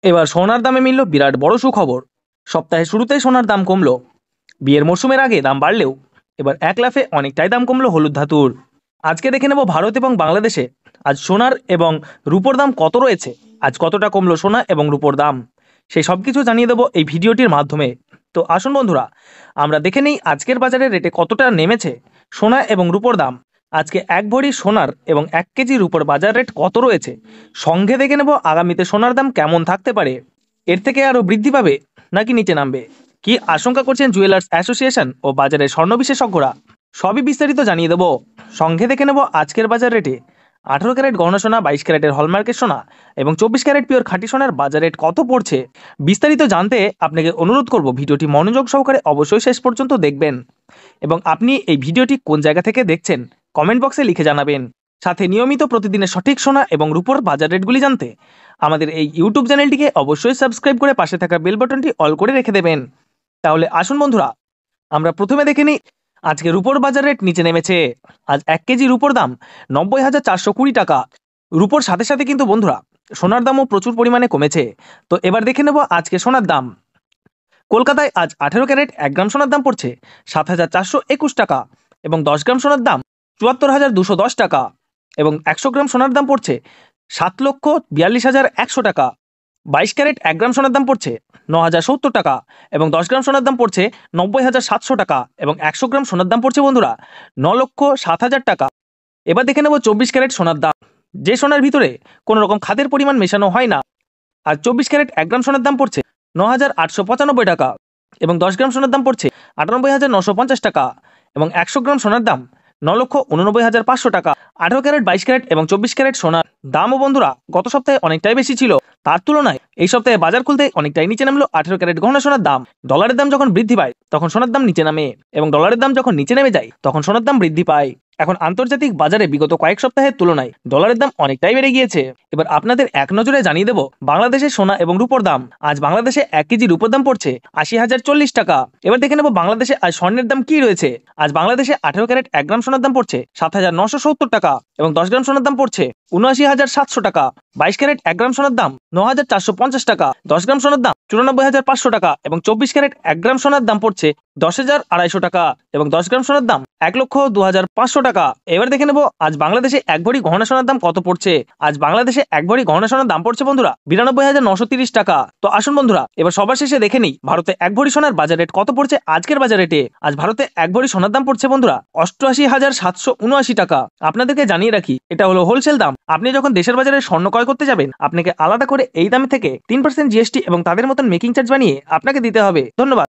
এবার সোনার দামে মিলল বিরাট বড় সুখবর। সপ্তাহের শুরুতেই সোনার দাম কমলো। বিয়ের মরশুমের আগে দাম বাড়লেও এবার এক লাফে অনেকটাই দাম কমলো হলুদ ধাতুর। আজকে দেখে নেব ভারত এবং বাংলাদেশে আজ সোনার এবং রূপোর দাম কত রয়েছে, আজ কতটা কমলো সোনা এবং রূপোর দাম, সেই সব কিছু জানিয়ে দেবো এই ভিডিওটির মাধ্যমে। তো আসুন বন্ধুরা, আমরা দেখে নেই আজকের বাজারের রেটে কতটা নেমেছে সোনা এবং রূপোর দাম। আজকে এক ভরি সোনার এবং 1 কেজি রূপোর বাজার রেট কত রয়েছে, সঙ্গে দেখে নেব আগামীতে সোনার দাম কেমন থাকতে পারে। এর থেকে আরও বৃদ্ধি পাবে নাকি নিচে নামবে, কি আশঙ্কা করছেন জুয়েলার্স অ্যাসোসিয়েশন ও বাজারের স্বর্ণ বিশেষজ্ঞরা, সবই বিস্তারিত জানিয়ে দেবো। সঙ্গে দেখে নেব আজকের বাজার রেটে 18 ক্যারেট গহনা সোনা, 22 ক্যারেটের হলমার্কের সোনা এবং 24 ক্যারেট পিওর খাঁটি সোনার বাজার রেট কত পড়ছে। বিস্তারিত জানতে আপনাকে অনুরোধ করব ভিডিওটি মনোযোগ সহকারে অবশ্যই শেষ পর্যন্ত দেখবেন এবং আপনি এই ভিডিওটি কোন জায়গা থেকে দেখছেন কমেন্ট বক্সে লিখে জানাবেন। সাথে নিয়মিত প্রতিদিনের সঠিক সোনা এবং রূপোর বাজার রেটগুলি জানতে আমাদের এই ইউটিউব চ্যানেলটিকে অবশ্যই সাবস্ক্রাইব করে পাশে থাকা বেল বাটনটি অল করে রেখে দেবেন। তাহলে আসুন বন্ধুরা, আমরা প্রথমে দেখে নিই আজকে রূপোর বাজার রেট নিচে নেমেছে। আজ 1 কেজি রূপোর দাম 90,420 টাকা। রূপোর সাথে সাথে কিন্তু বন্ধুরা সোনার দামও প্রচুর পরিমাণে কমেছে। তো এবার দেখে নেব আজকে সোনার দাম। কলকাতায় আজ 18 ক্যারেট 1 গ্রাম সোনার দাম পড়ছে 7,421 টাকা এবং 10 গ্রাম সোনার দাম 74,210 টাকা এবং 100 গ্রাম সোনার দাম পড়ছে 7,42,100 টাকা। 22 ক্যারেট 1 গ্রাম সোনার দাম পড়ছে 9,070 টাকা এবং 10 গ্রাম সোনার দাম পড়ছে 90,700 টাকা এবং 100 গ্রাম সোনার দাম পড়ছে বন্ধুরা 9,07,000 টাকা। এবার দেখে নেব 24 ক্যারেট সোনার দাম, যে সোনার ভিতরে কোনো রকম খাদের পরিমাণ মেশানো হয় না। আর 24 ক্যারেট 1 গ্রাম সোনার দাম পড়ছে 9,895 টাকা এবং 10 গ্রাম সোনার দাম পড়ছে 98,950 টাকা এবং 100 গ্রাম সোনার দাম 9,89,500 টাকা। 18 ক্যারেট, 22 ক্যারেট এবং 24 ক্যারেট সোনার দামও বন্ধুরা গত সপ্তাহে অনেকটাই বেশি ছিল, তার তুলনায় এই সপ্তাহে বাজার খুলতে অনেকটাই নিচে নামলো 18 ক্যারেট গহনা সোনার দাম। ডলারের দাম যখন বৃদ্ধি পায় তখন সোনার দাম নিচে নামে এবং ডলারের দাম যখন নিচে নেমে যায় তখন সোনার দাম বৃদ্ধি পায়। এখন আন্তর্জাতিক বাজারে বিগত কয়েক সপ্তাহের তুলনায় ডলারের দাম অনেকটাই বেড়ে গিয়েছে। এবার আপনাদের এক নজরে জানিয়ে দেব বাংলাদেশের সোনা এবং রূপোর দাম। আজ বাংলাদেশে 1 কেজি রূপোর দাম পড়ছে 80,040 টাকা। এবার দেখে নেব বাংলাদেশে আজ স্বর্ণের দাম কি রয়েছে। আজ বাংলাদেশে 18 ক্যারেট 1 গ্রাম সোনার দাম পড়ছে 7,970 টাকা এবং 10 গ্রাম সোনার দাম পড়ছে 79,700 টাকা। 22 ক্যারেট 1 গ্রাম সোনার দাম 9,450 টাকা, 10 গ্রাম সোনার দাম 94,500 টাকা এবং 24 ক্যারেট 1 গ্রাম সোনার দাম পড়ছে 10,250 টাকা এবং 10 গ্রাম সোনার দাম 1,02,500 টাকা। এবার দেখে নেব আজ বাংলাদেশে 1 ভরি গহনা সোনার দাম কত পড়ছে। আজ বাংলাদেশে 1 ভরি গহনা সোনার দাম পড়ছে বন্ধুরা 92,930 টাকা। তো আসুন বন্ধুরা, এবার সবার শেষে দেখে নিই ভারতে 1 ভরি সোনার বাজার রেট কত পড়ছে আজকের বাজার রেটে। আজ ভারতে 1 ভরি সোনার দাম পড়ছে বন্ধুরা 88,779 টাকা। আপনাদেরকে জানিয়ে রাখি এটা হলো হোলসেল দাম। আপনি যখন দেশের বাজারে স্বর্ণ ক্রয় করতে যাবেন আপনাকে আলাদা করে এই দাম থেকে 3% জিএসটি এবং তাদের মতন মেকিং চার্জ বানিয়ে আপনাকে দিতে হবে। ধন্যবাদ।